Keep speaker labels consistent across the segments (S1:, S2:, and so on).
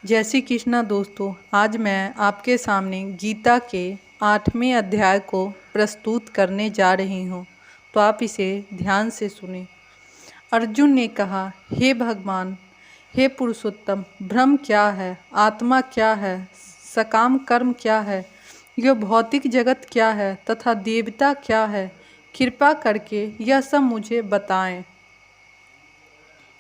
S1: जय श्री कृष्णा दोस्तों। आज मैं आपके सामने गीता के 8वें अध्याय को प्रस्तुत करने जा रही हूँ, तो आप इसे ध्यान से सुनें। अर्जुन ने कहा, हे भगवान, हे पुरुषोत्तम, ब्रह्म क्या है, आत्मा क्या है, सकाम कर्म क्या है, यह भौतिक जगत क्या है तथा देवता क्या है, कृपा करके यह सब मुझे बताएं।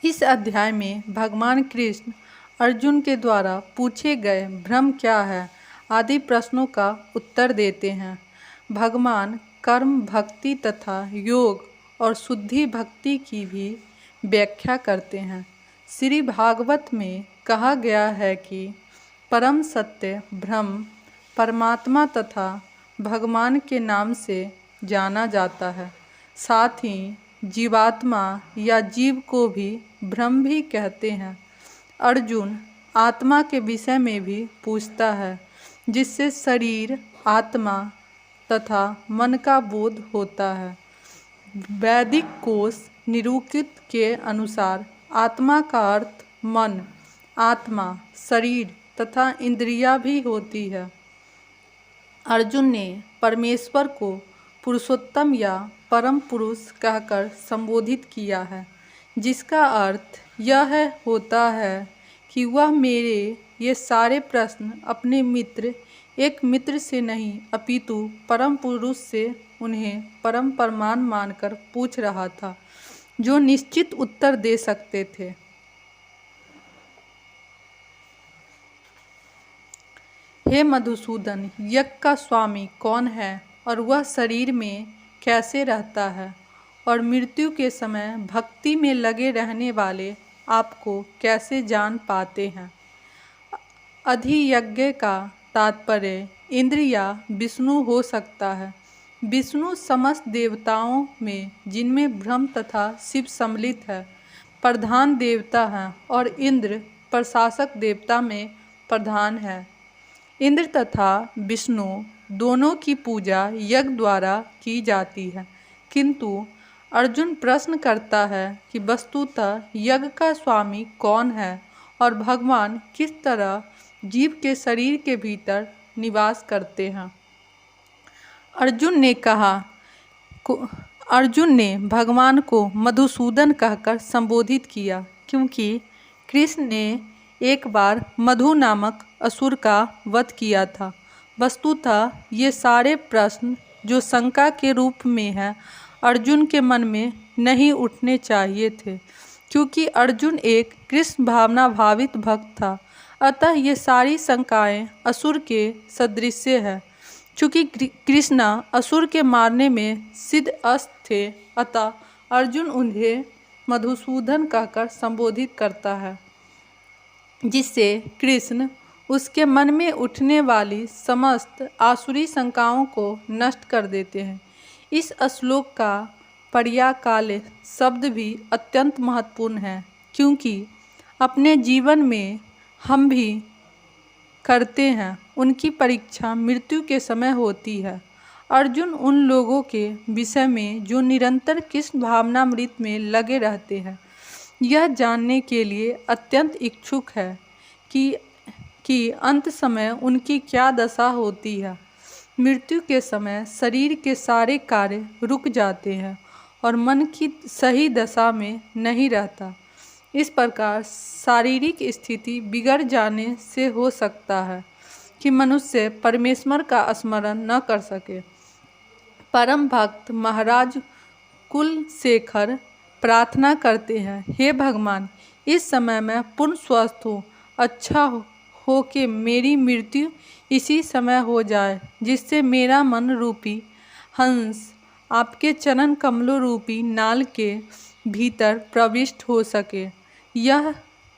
S1: इस अध्याय में भगवान कृष्ण अर्जुन के द्वारा पूछे गए ब्रह्म क्या है आदि प्रश्नों का उत्तर देते हैं। भगवान कर्म, भक्ति तथा योग और शुद्धि भक्ति की भी व्याख्या करते हैं। श्री भागवत में कहा गया है कि परम सत्य ब्रह्म परमात्मा तथा भगवान के नाम से जाना जाता है। साथ ही जीवात्मा या जीव को भी ब्रह्म भी कहते हैं। अर्जुन आत्मा के विषय में भी पूछता है, जिससे शरीर, आत्मा तथा मन का बोध होता है। वैदिक कोश निरूपित के अनुसार आत्मा का अर्थ मन, आत्मा, शरीर तथा इंद्रियां भी होती है। अर्जुन ने परमेश्वर को पुरुषोत्तम या परम पुरुष कहकर संबोधित किया है, जिसका अर्थ यह होता है कि वह मेरे ये सारे प्रश्न अपने मित्र, एक मित्र से नहीं अपितु परम पुरुष से उन्हें परम प्रमाण मानकर पूछ रहा था, जो निश्चित उत्तर दे सकते थे। हे मधुसूदन, यज्ञ का स्वामी कौन है और वह शरीर में कैसे रहता है, और मृत्यु के समय भक्ति में लगे रहने वाले आपको कैसे जान पाते हैं। अधियज्ञ का तात्पर्य इंद्र या विष्णु हो सकता है। विष्णु समस्त देवताओं में, जिनमें ब्रह्म तथा शिव सम्मिलित है, प्रधान देवता हैं, और इंद्र प्रशासक देवता में प्रधान है। इंद्र तथा विष्णु दोनों की पूजा यज्ञ द्वारा की जाती है, किंतु अर्जुन प्रश्न करता है कि वस्तुतः यज्ञ का स्वामी कौन है और भगवान किस तरह जीव के शरीर के भीतर निवास करते हैं। अर्जुन ने भगवान को मधुसूदन कहकर संबोधित किया, क्योंकि कृष्ण ने एक बार मधु नामक असुर का वध किया था। वस्तुतः ये सारे प्रश्न जो शंका के रूप में हैं, अर्जुन के मन में नहीं उठने चाहिए थे, क्योंकि अर्जुन एक कृष्ण भावना भावित भक्त था। अतः ये सारी शंकाएं असुर के सदृश है। चूँकि कृष्णा असुर के मारने में सिद्धहस्त थे, अतः अर्जुन उन्हें मधुसूदन कहकर संबोधित करता है, जिससे कृष्ण उसके मन में उठने वाली समस्त आसुरी शंकाओं को नष्ट कर देते हैं। इस श्लोक का पर्यायकाल शब्द भी अत्यंत महत्वपूर्ण है, क्योंकि अपने जीवन में हम भी करते हैं, उनकी परीक्षा मृत्यु के समय होती है। अर्जुन उन लोगों के विषय में जो निरंतर कृष्ण भावनामृत में लगे रहते हैं, यह जानने के लिए अत्यंत इच्छुक है कि अंत समय उनकी क्या दशा होती है। मृत्यु के समय शरीर के सारे कार्य रुक जाते हैं और मन की सही दशा में नहीं रहता। इस प्रकार शारीरिक स्थिति बिगड़ जाने से हो सकता है कि मनुष्य परमेश्वर का स्मरण न कर सके। परम भक्त महाराज कुलशेखर प्रार्थना करते हैं, हे भगवान, इस समय मैं पूर्ण स्वस्थ हूँ, अच्छा हो कि मेरी मृत्यु इसी समय हो जाए, जिससे मेरा मन रूपी हंस आपके चरण कमलों रूपी नाल के भीतर प्रविष्ट हो सके। यह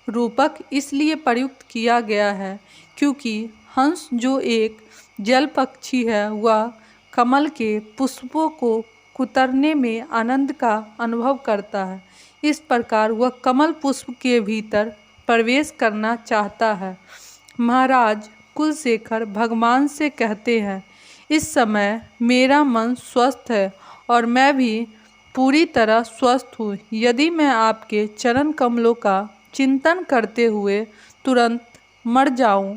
S1: रूपक इसलिए प्रयुक्त किया गया है क्योंकि हंस जो एक जल पक्षी है, वह कमल के पुष्पों को कुतरने में आनंद का अनुभव करता है। इस प्रकार वह कमल पुष्प के भीतर प्रवेश करना चाहता है। महाराज कुलशेखर भगवान से कहते हैं, इस समय मेरा मन स्वस्थ है और मैं भी पूरी तरह स्वस्थ हूँ। यदि मैं आपके चरण कमलों का चिंतन करते हुए तुरंत मर जाऊं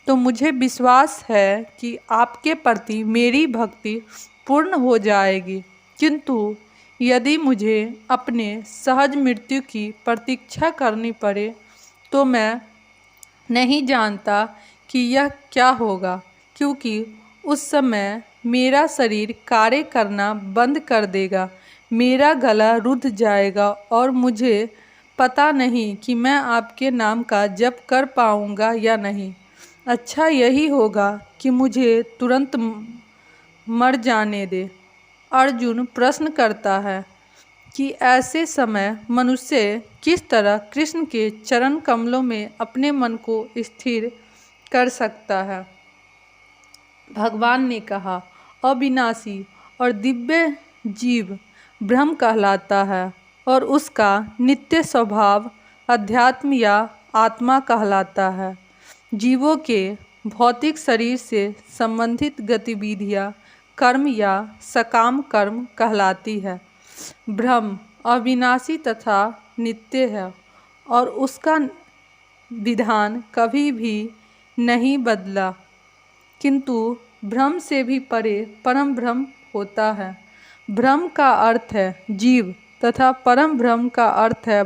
S1: तो मुझे विश्वास है कि आपके प्रति मेरी भक्ति पूर्ण हो जाएगी, किंतु यदि मुझे अपने सहज मृत्यु की प्रतीक्षा करनी पड़े तो मैं नहीं जानता कि यह क्या होगा, क्योंकि उस समय मेरा शरीर कार्य करना बंद कर देगा, मेरा गला रुंध जाएगा और मुझे पता नहीं कि मैं आपके नाम का जप कर पाऊंगा या नहीं। अच्छा यही होगा कि मुझे तुरंत मर जाने दे। अर्जुन प्रश्न करता है कि ऐसे समय मनुष्य किस तरह कृष्ण के चरण कमलों में अपने मन को स्थिर कर सकता है। भगवान ने कहा, अविनाशी और दिव्य जीव ब्रह्म कहलाता है और उसका नित्य स्वभाव अध्यात्म या आत्मा कहलाता है। जीवों के भौतिक शरीर से संबंधित गतिविधियाँ कर्म या सकाम कर्म कहलाती है। ब्रह्म अविनाशी तथा नित्य है और उसका विधान कभी भी नहीं बदला, किंतु ब्रह्म से भी परे परम ब्रह्म होता है। ब्रह्म का अर्थ है जीव तथा परम ब्रह्म का अर्थ है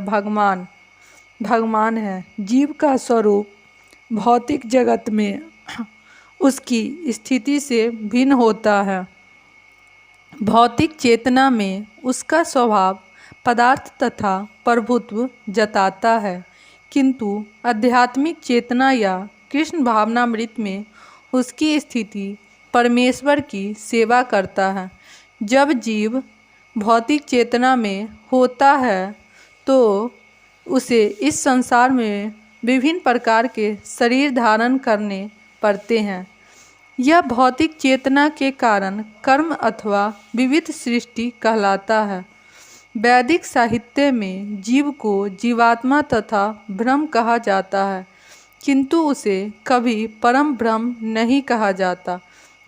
S1: भगवान है। जीव का स्वरूप भौतिक जगत में उसकी स्थिति से भिन्न होता है। भौतिक चेतना में उसका स्वभाव पदार्थ तथा प्रभुत्व जताता है, किंतु आध्यात्मिक चेतना या कृष्ण भावनामृत में उसकी स्थिति परमेश्वर की सेवा करता है। जब जीव भौतिक चेतना में होता है तो उसे इस संसार में विभिन्न प्रकार के शरीर धारण करने पड़ते हैं। यह भौतिक चेतना के कारण कर्म अथवा विविध सृष्टि कहलाता है। वैदिक साहित्य में जीव को जीवात्मा तथा ब्रह्म कहा जाता है, किंतु उसे कभी परम ब्रह्म नहीं कहा जाता।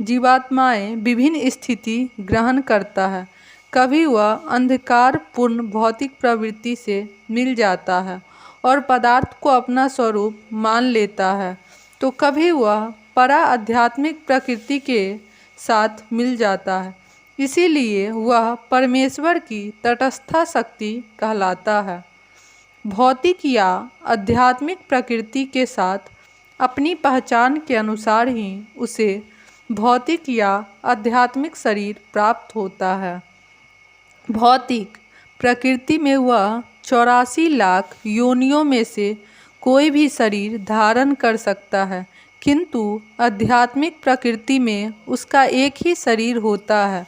S1: जीवात्माएं विभिन्न स्थिति ग्रहण करता है। कभी वह अंधकारपूर्ण भौतिक प्रवृत्ति से मिल जाता है और पदार्थ को अपना स्वरूप मान लेता है, तो कभी वह परा आध्यात्मिक प्रकृति के साथ मिल जाता है। इसीलिए वह परमेश्वर की तटस्था शक्ति कहलाता है। भौतिक या आध्यात्मिक प्रकृति के साथ अपनी पहचान के अनुसार ही उसे भौतिक या आध्यात्मिक शरीर प्राप्त होता है। भौतिक प्रकृति में वह 84 लाख योनियों में से कोई भी शरीर धारण कर सकता है, किंतु आध्यात्मिक प्रकृति में उसका एक ही शरीर होता है।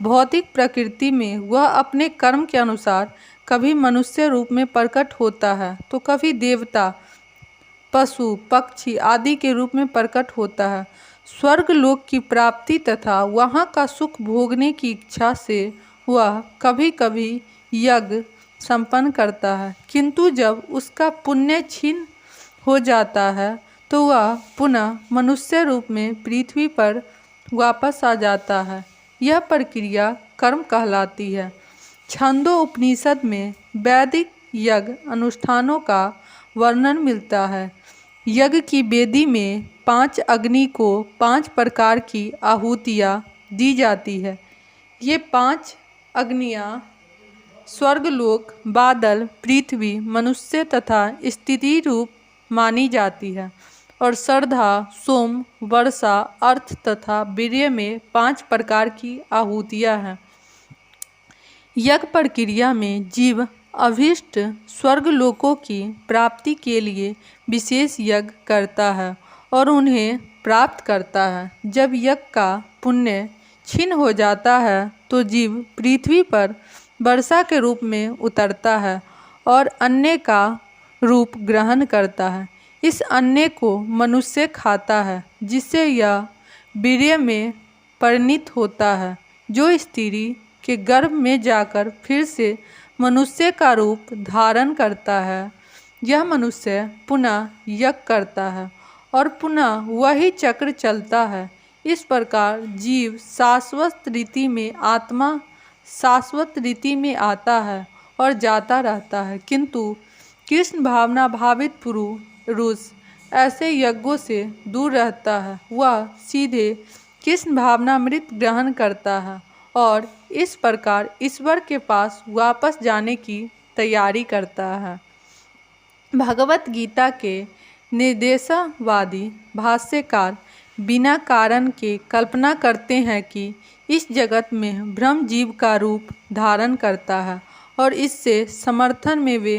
S1: भौतिक प्रकृति में वह अपने कर्म के अनुसार कभी मनुष्य रूप में प्रकट होता है तो कभी देवता, पशु, पक्षी आदि के रूप में प्रकट होता है। स्वर्ग लोक की प्राप्ति तथा वहाँ का सुख भोगने की इच्छा से वह कभी कभी यज्ञ संपन्न करता है, किंतु जब उसका पुण्य क्षीण हो जाता है तो वह पुनः मनुष्य रूप में पृथ्वी पर वापस आ जाता है। यह प्रक्रिया कर्म कहलाती है। छंदो उपनिषद में वैदिक यज्ञ अनुष्ठानों का वर्णन मिलता है। यज्ञ की वेदी में 5 अग्नि को 5 प्रकार की आहुतियाँ दी जाती है। ये 5 अग्नियाँ स्वर्गलोक, बादल, पृथ्वी, मनुष्य तथा स्थिति रूप मानी जाती है और श्रद्धा, सोम, वर्षा, अर्थ तथा वीर्य में 5 प्रकार की आहुतियाँ हैं। यज्ञ प्रक्रिया में जीव अभीष्ट स्वर्गलोकों की प्राप्ति के लिए विशेष यज्ञ करता है और उन्हें प्राप्त करता है। जब यज्ञ का पुण्य क्षीण हो जाता है तो जीव पृथ्वी पर वर्षा के रूप में उतरता है और अन्न का रूप ग्रहण करता है। इस अन्न को मनुष्य खाता है, जिससे यह वीर्य में परिणित होता है, जो स्त्री के गर्भ में जाकर फिर से मनुष्य का रूप धारण करता है। यह मनुष्य पुनः यज्ञ करता है और पुनः वही चक्र चलता है। इस प्रकार जीव शाश्वत रीति में आत्मा शाश्वत रीति में आता है और जाता रहता है, किंतु कृष्ण भावना भावित पुरुष ऐसे यज्ञों से दूर रहता है, वह सीधे कृष्ण भावनामृत ग्रहण करता है और इस प्रकार ईश्वर के पास वापस जाने की तैयारी करता है। भगवत गीता के निर्देशवादी भाष्यकार बिना कारण के कल्पना करते हैं कि इस जगत में ब्रह्म जीव का रूप धारण करता है और इससे समर्थन में वे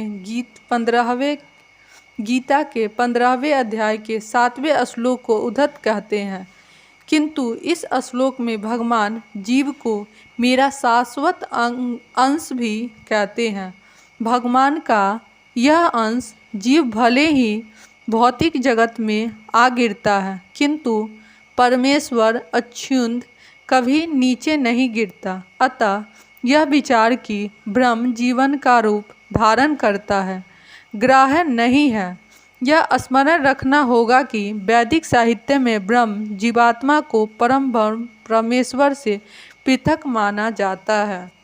S1: गीता के 15वें अध्याय के 7वें श्लोक को उद्धत कहते हैं। किंतु इस श्लोक में भगवान जीव को मेरा शाश्वत अंश भी कहते हैं। भगवान का यह अंश जीव भले ही भौतिक जगत में आ गिरता है, किंतु परमेश्वर अच्युत कभी नीचे नहीं गिरता। अतः यह विचार कि ब्रह्म जीवन का रूप धारण करता है ग्राह्य नहीं है। यह स्मरण रखना होगा कि वैदिक साहित्य में ब्रह्म जीवात्मा को परम परमेश्वर से पृथक माना जाता है।